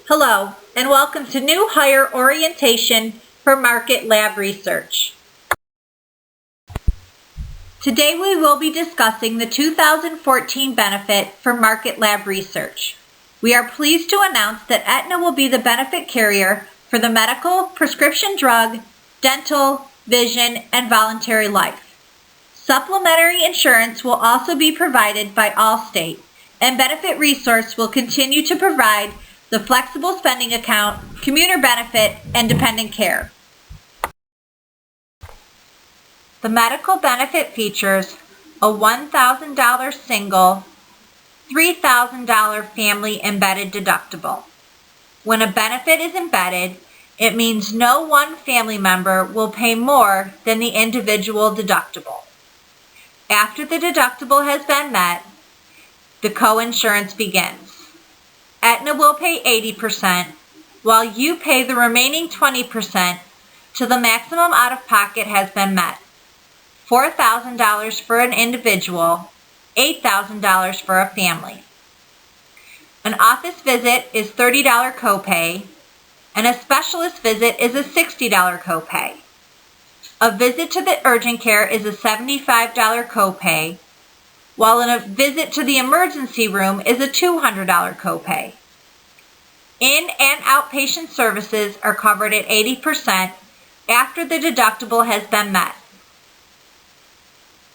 Hello, and welcome to New Hire Orientation for Market Lab Research. Today we will be discussing the 2014 benefit for Market Lab Research. We are pleased to announce that Aetna will be the benefit carrier for the medical, prescription drug, dental, vision, and voluntary life. Supplementary insurance will also be provided by Allstate, and Benefit Resource will continue to provide the flexible spending account, commuter benefit, and dependent care. The medical benefit features a $1,000 single, $3,000 family embedded deductible. When a benefit is embedded, it means no one family member will pay more than the individual deductible. After the deductible has been met, the co-insurance begins. Aetna will pay 80%, while you pay the remaining 20% till the maximum out-of-pocket has been met. $4,000 for an individual, $8,000 for a family. An office visit is $30 copay, and a specialist visit is a $60 copay. A visit to the urgent care is a $75 copay, while a visit to the emergency room is a $200 copay. In- and outpatient services are covered at 80% after the deductible has been met.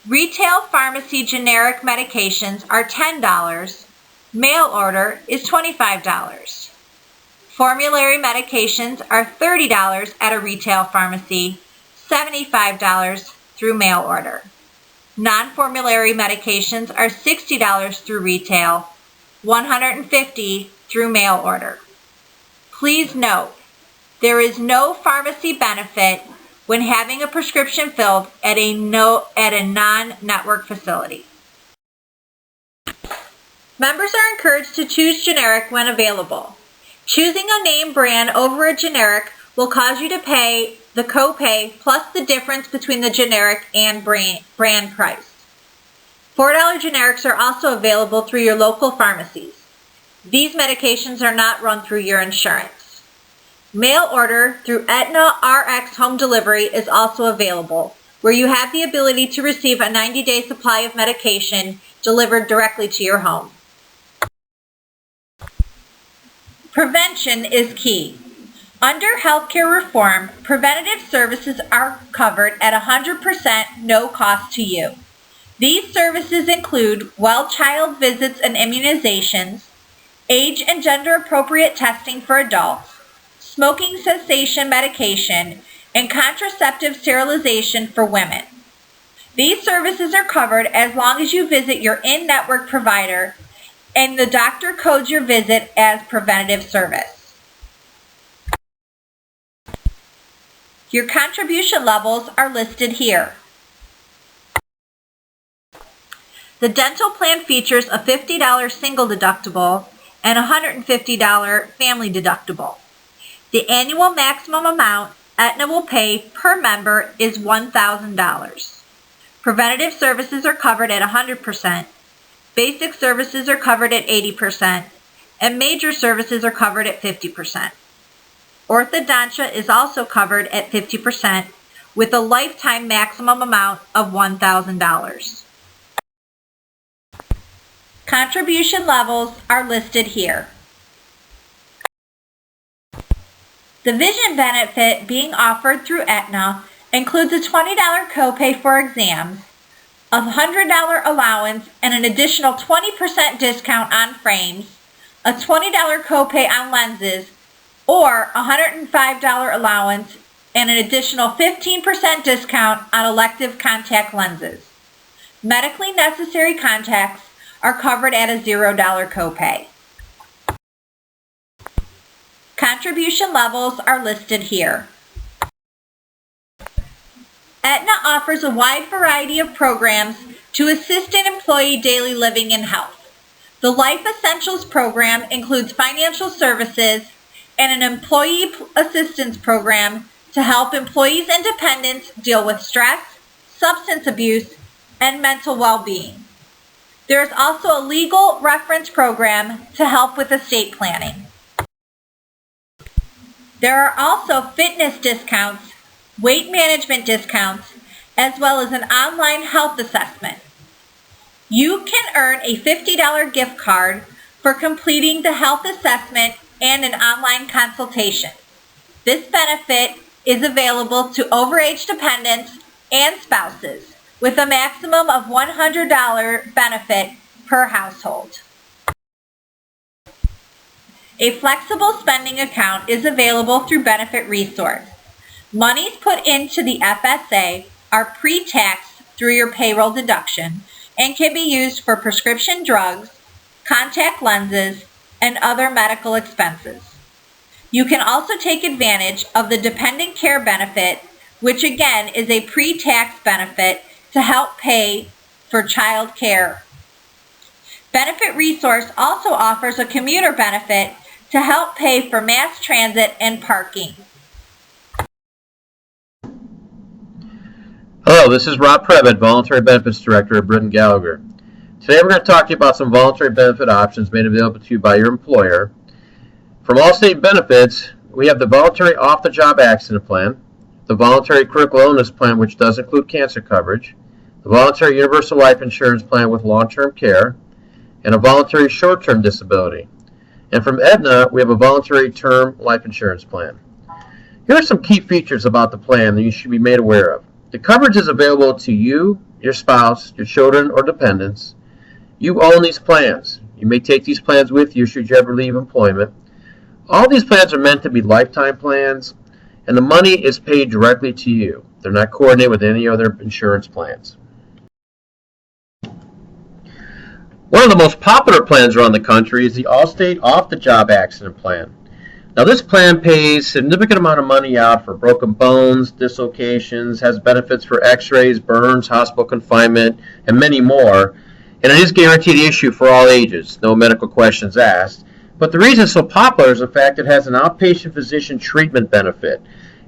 Retail pharmacy generic medications are $10, mail order is $25. Formulary medications are $30 at a retail pharmacy, $75 through mail order. Non-formulary medications are $60 through retail, $150 through mail order. Please note, there is no pharmacy benefit when having a prescription filled at a non-network facility. Members are encouraged to choose generic when available. Choosing a name brand over a generic will cause you to pay the copay plus the difference between the generic and brand price. $4 generics are also available through your local pharmacies. These medications are not run through your insurance. Mail order through Aetna RX home delivery is also available, where you have the ability to receive a 90-day supply of medication delivered directly to your home. Prevention is key. Under healthcare reform, preventative services are covered at 100% no cost to you. These services include well-child visits and immunizations, age and gender-appropriate testing for adults, smoking cessation medication, and contraceptive sterilization for women. These services are covered as long as you visit your in-network provider and the doctor codes your visit as preventative service. Your contribution levels are listed here. The dental plan features a $50 single deductible and a $150 family deductible. The annual maximum amount Aetna will pay per member is $1,000. Preventative services are covered at 100%, basic services are covered at 80%, and major services are covered at 50%. Orthodontia is also covered at 50% with a lifetime maximum amount of $1,000. Contribution levels are listed here. The vision benefit being offered through Aetna includes a $20 copay for exams, a $100 allowance and an additional 20% discount on frames, a $20 copay on lenses, or a $105 allowance and an additional 15% discount on elective contact lenses. Medically necessary contacts are covered at a $0 copay. Contribution levels are listed here. Aetna offers a wide variety of programs to assist in employee daily living and health. The Life Essentials program includes financial services and an employee assistance program to help employees and dependents deal with stress, substance abuse, and mental well-being. There is also a legal reference program to help with estate planning. There are also fitness discounts, weight management discounts, as well as an online health assessment. You can earn a $50 gift card for completing the health assessment and an online consultation. This benefit is available to overage dependents and spouses with a maximum of $100 benefit per household. A flexible spending account is available through Benefit Resource. Monies put into the FSA are pre-taxed through your payroll deduction and can be used for prescription drugs, contact lenses, and other medical expenses. You can also take advantage of the dependent care benefit, which again is a pre-tax benefit to help pay for child care. Benefit Resource also offers a commuter benefit to help pay for mass transit and parking. Hello, this is Rob Previtt, Voluntary Benefits Director at Britton Gallagher. Today we're going to talk to you about some voluntary benefit options made available to you by your employer. From Allstate Benefits, we have the Voluntary Off-the-Job Accident Plan, the Voluntary Critical Illness Plan, which does include cancer coverage, the Voluntary Universal Life Insurance Plan with long-term care, and a Voluntary Short-Term Disability. And from Aetna, we have a Voluntary Term Life Insurance Plan. Here are some key features about the plan that you should be made aware of. The coverage is available to you, your spouse, your children, or dependents. You own these plans. You may take these plans with you should you ever leave employment. All these plans are meant to be lifetime plans, and the money is paid directly to you. They're not coordinated with any other insurance plans. One of the most popular plans around the country is the Allstate Off-the-Job Accident Plan. Now, this plan pays a significant amount of money out for broken bones, dislocations, has benefits for x-rays, burns, hospital confinement, and many more. And it is guaranteed issue for all ages, no medical questions asked. But the reason it's so popular is the fact it has an outpatient physician treatment benefit.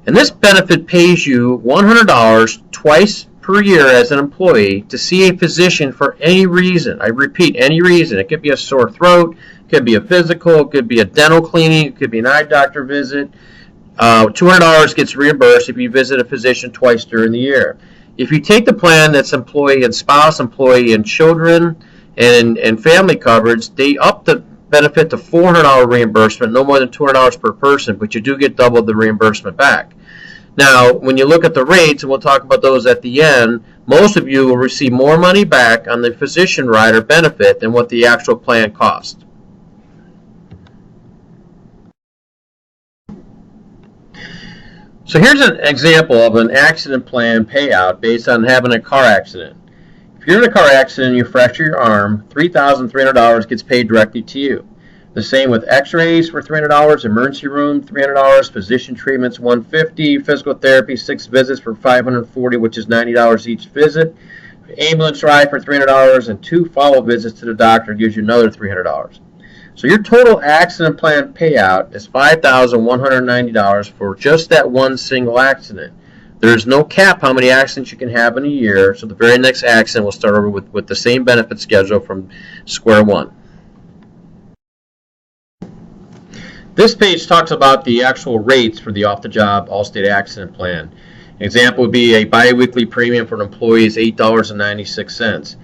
And this benefit pays you $100 twice per year as an employee to see a physician for any reason. I repeat, any reason. It could be a sore throat, it could be a physical, it could be a dental cleaning, it could be an eye doctor visit. $200 gets reimbursed if you visit a physician twice during the year. If you take the plan that's employee and spouse, employee and children, and family coverage, they up the benefit to $400 reimbursement, no more than $200 per person, but you do get double the reimbursement back. Now, when you look at the rates, and we'll talk about those at the end, most of you will receive more money back on the physician rider benefit than what the actual plan cost. So here's an example of an accident plan payout based on having a car accident. If you're in a car accident and you fracture your arm, $3,300 gets paid directly to you. The same with x-rays for $300, emergency room $300, physician treatments $150, physical therapy 6 visits for $540, which is $90 each visit, ambulance ride for $300, and 2 follow visits to the doctor gives you another $300. So your total accident plan payout is $5,190 for just that one single accident. There's no cap how many accidents you can have in a year, so the very next accident will start over with the same benefit schedule from square one. This page talks about the actual rates for the off-the-job Allstate accident plan. An example would be a biweekly premium for an employee is $8.96.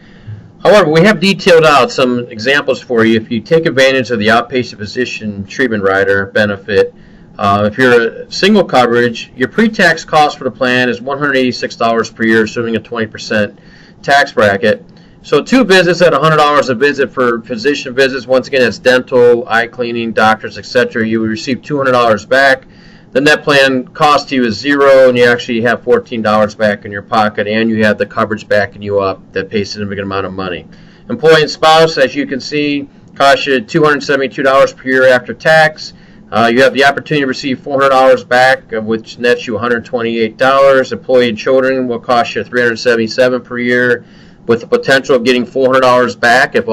However, we have detailed out some examples for you. If you take advantage of the outpatient physician treatment rider benefit, if you're a single coverage, your pre-tax cost for the plan is $186 per year, assuming a 20% tax bracket. So 2 visits at $100 a visit for physician visits. Once again, it's dental, eye cleaning, doctors, etc. You would receive $200 back. The net plan cost to you is $0, and you actually have $14 back in your pocket, and you have the coverage backing you up that pays a significant amount of money. Employee and spouse, as you can see, cost you $272 per year after tax. You have the opportunity to receive $400 back, which nets you $128. Employee and children will cost you $377 per year, with the potential of getting $400 back if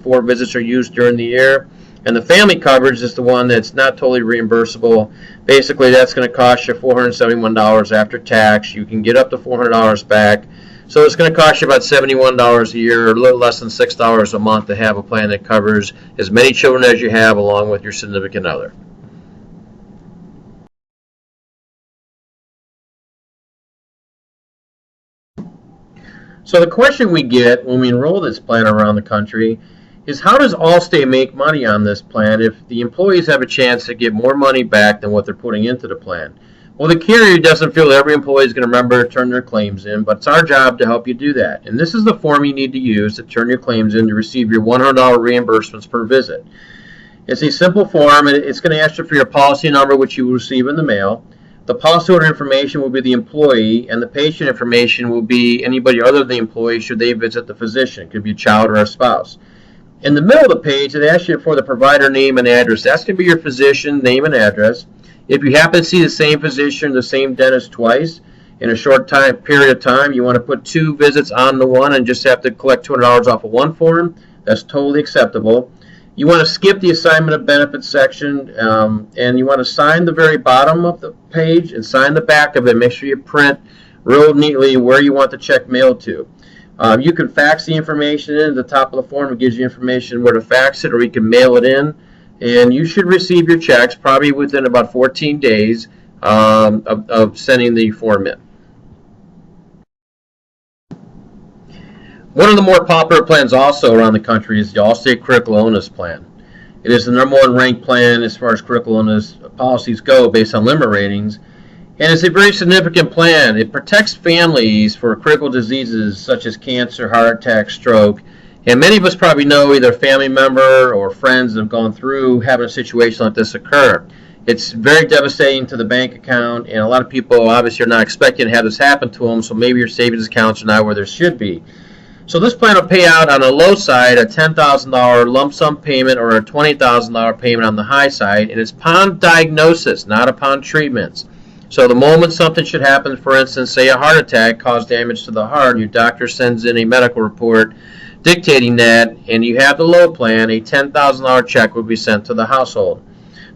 4 visits are used during the year. And the family coverage is the one that's not totally reimbursable. Basically, that's going to cost you $471 after tax. You can get up to $400 back. So it's going to cost you about $71 a year, or a little less than $6 a month to have a plan that covers as many children as you have along with your significant other. So the question we get when we enroll this plan around the country is, how does Allstate make money on this plan if the employees have a chance to get more money back than what they're putting into the plan? Well, the carrier doesn't feel every employee is going to remember to turn their claims in, but it's our job to help you do that. And this is the form you need to use to turn your claims in to receive your $100 reimbursements per visit. It's a simple form, and it's going to ask you for your policy number, which you will receive in the mail. The policyholder information will be the employee, and the patient information will be anybody other than the employee should they visit the physician. It could be a child or a spouse. In the middle of the page, it asks you for the provider name and address. That's going to be your physician name and address. If you happen to see the same physician, the same dentist twice in a short period of time, you want to put 2 visits on the one and just have to collect $200 off of one form, that's totally acceptable. You want to skip the assignment of benefits section, and you want to sign the very bottom of the page and sign the back of it. Make sure you print real neatly where you want the check mailed to. You can fax the information in at the top of the form. It gives you information where to fax it, or you can mail it in. And you should receive your checks probably within about 14 days of sending the form in. One of the more popular plans also around the country is the Allstate Critical Illness Plan. It is the #1 ranked plan as far as critical illness policies go based on limit ratings, and it's a very significant plan. It protects families for critical diseases such as cancer, heart attack, stroke, and many of us probably know either a family member or friends that have gone through having a situation like this occur. It's very devastating to the bank account, and a lot of people obviously are not expecting to have this happen to them, so maybe your savings accounts are not where they should be. So this plan will pay out on the low side a $10,000 lump sum payment or a $20,000 payment on the high side, and it's upon diagnosis, not upon treatments. So the moment something should happen, for instance, say a heart attack caused damage to the heart, your doctor sends in a medical report dictating that, and you have the low plan, a $10,000 check will be sent to the household.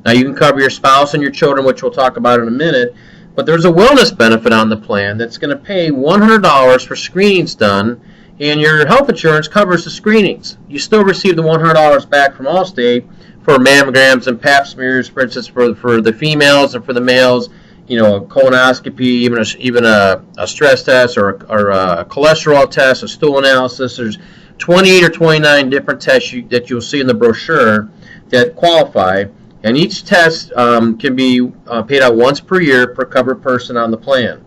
Now you can cover your spouse and your children, which we'll talk about in a minute, but there's a wellness benefit on the plan that's going to pay $100 for screenings done, and your health insurance covers the screenings. You still receive the $100 back from Allstate for mammograms and pap smears, for instance, for the females, and for the males, you know, a colonoscopy, even a stress test or a cholesterol test, a stool analysis. There's 28 or 29 different tests that you'll see in the brochure that qualify, and each test can be paid out once per year per covered person on the plan.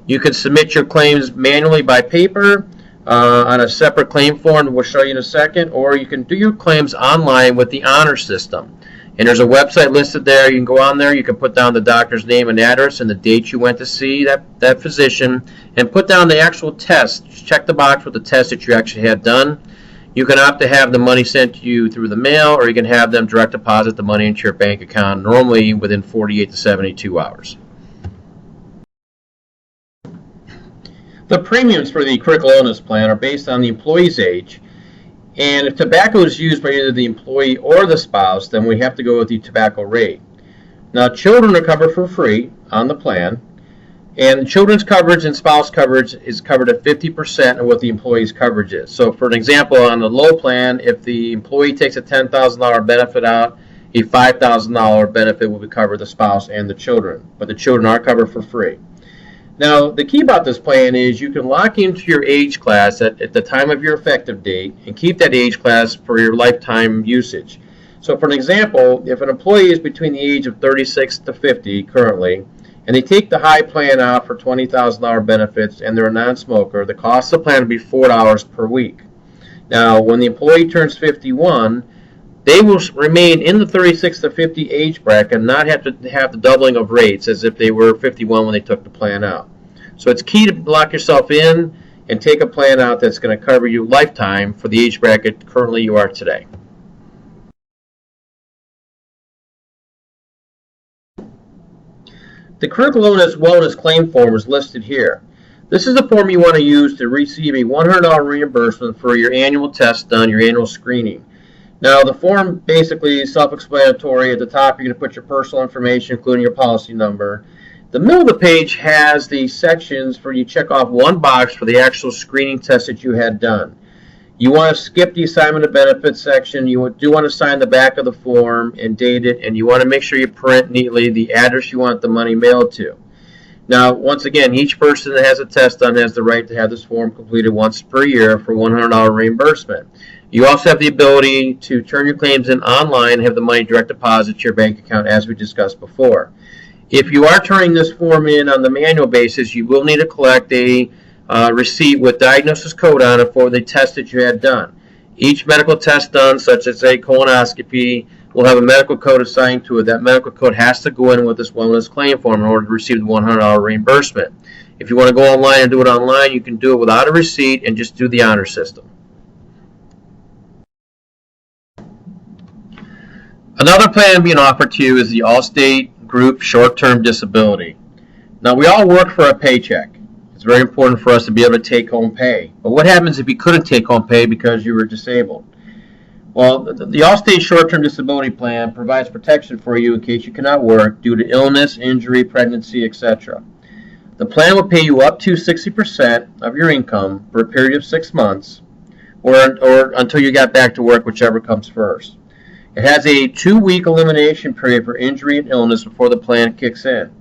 You can submit your claims manually by paper on a separate claim form we'll show you in a second, or you can do your claims online with the honor system. And there's a website listed there. You can go on there, you can put down the doctor's name and address and the date you went to see that physician, and put down the actual test. Just check the box with the test that you actually had done. You can opt to have the money sent to you through the mail, or you can have them direct deposit the money into your bank account, normally within 48 to 72 hours. The premiums for the critical illness plan are based on the employee's age, and if tobacco is used by either the employee or the spouse, then we have to go with the tobacco rate. Now, children are covered for free on the plan, and children's coverage and spouse coverage is covered at 50% of what the employee's coverage is. So for an example, on the low plan, if the employee takes a $10,000 benefit out, a $5,000 benefit will cover the spouse and the children, but the children are covered for free. Now, the key about this plan is you can lock into your age class at the time of your effective date and keep that age class for your lifetime usage. So for an example, if an employee is between the age of 36 to 50 currently, and they take the high plan out for $20,000 benefits and they're a non-smoker, the cost of the plan will be $4 per week. Now, when the employee turns 51, they will remain in the 36 to 50 age bracket and not have to have the doubling of rates as if they were 51 when they took the plan out. So it's key to lock yourself in and take a plan out that's going to cover you lifetime for the age bracket currently you are today. The critical illness wellness claim form is listed here. This is the form you want to use to receive a $100 reimbursement for your annual test done, your annual screening. Now, the form basically is self-explanatory. At the top, you're going to put your personal information, including your policy number. The middle of the page has the sections for you to check off one box for the actual screening test that you had done. You want to skip the assignment of benefits section. You do want to sign the back of the form and date it, and you want to make sure you print neatly the address you want the money mailed to. Now, once again, each person that has a test done has the right to have this form completed once per year for $100 reimbursement. You also have the ability to turn your claims in online and have the money direct deposit to your bank account, as we discussed before. If you are turning this form in on the manual basis, you will need to collect a receipt with diagnosis code on it for the test that you had done. Each medical test done, such as a colonoscopy, will have a medical code assigned to it. That medical code has to go in with this wellness claim form in order to receive the $100 reimbursement. If you want to go online and do it online, you can do it without a receipt and just do the honor system. Another plan being offered to you is the Allstate Group Short-Term Disability. Now, we all work for a paycheck. It's very important for us to be able to take home pay. But what happens if you couldn't take home pay because you were disabled? Well, the Allstate Short-Term Disability Plan provides protection for you in case you cannot work due to illness, injury, pregnancy, etc. The plan will pay you up to 60% of your income for a period of 6 months or until you get back to work, whichever comes first. It has a 2-week elimination period for injury and illness before the plan kicks in.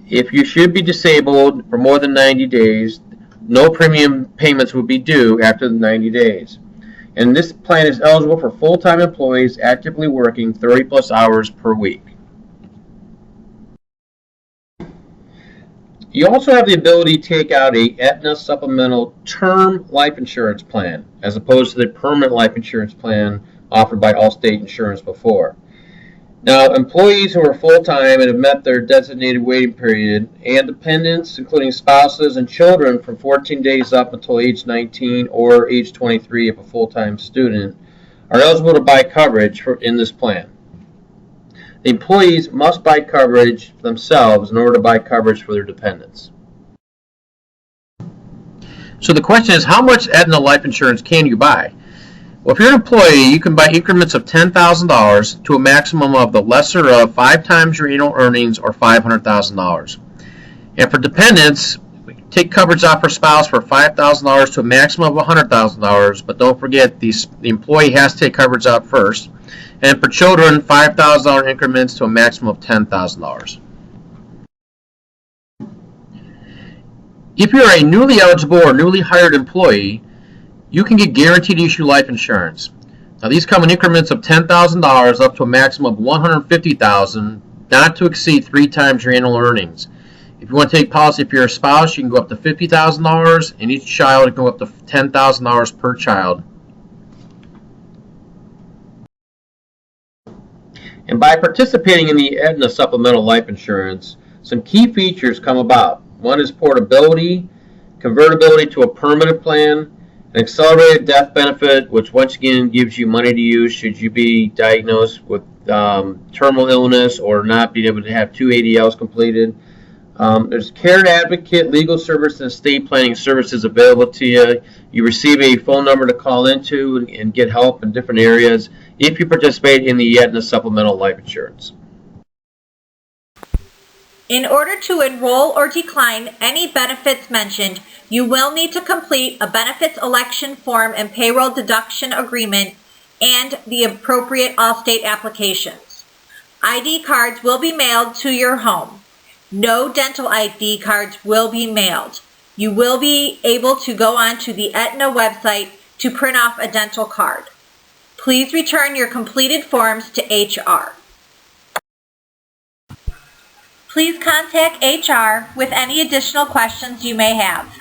If you should be disabled for more than 90 days, no premium payments will be due after the 90 days. And this plan is eligible for full-time employees actively working 30-plus hours per week. You also have the ability to take out a Aetna supplemental term life insurance plan, as opposed to the permanent life insurance plan offered by Allstate Insurance before. Now, employees who are full-time and have met their designated waiting period, and dependents, including spouses and children from 14 days up until age 19 or age 23 if a full-time student, are eligible to buy coverage in this plan. The employees must buy coverage themselves in order to buy coverage for their dependents. So the question is, how much Aetna life insurance can you buy? Well, if you're an employee, you can buy increments of $10,000 to a maximum of the lesser of 5 times your annual earnings or $500,000. And for dependents, take coverage out for spouse for $5,000 to a maximum of $100,000, but don't forget the employee has to take coverage out first. And for children, $5,000 increments to a maximum of $10,000. If you're a newly eligible or newly hired employee, you can get guaranteed issue life insurance. Now, these come in increments of $10,000 up to a maximum of $150,000, not to exceed 3 times your annual earnings. If you want to take policy for your spouse, you can go up to $50,000, and each child can go up to $10,000 per child. And by participating in the Aetna supplemental life insurance, some key features come about. One is portability, convertibility to a permanent plan, an accelerated death benefit, which once again gives you money to use should you be diagnosed with terminal illness or not being able to have 2 ADLs completed. There's care advocate, legal service, and estate planning services available to you. You receive a phone number to call into and get help in different areas if you participate in the Aetna supplemental life insurance. In order to enroll or decline any benefits mentioned, you will need to complete a benefits election form and payroll deduction agreement and the appropriate Allstate applications. ID cards will be mailed to your home. No dental ID cards will be mailed. You will be able to go on to the Aetna website to print off a dental card. Please return your completed forms to HR. Please contact HR with any additional questions you may have.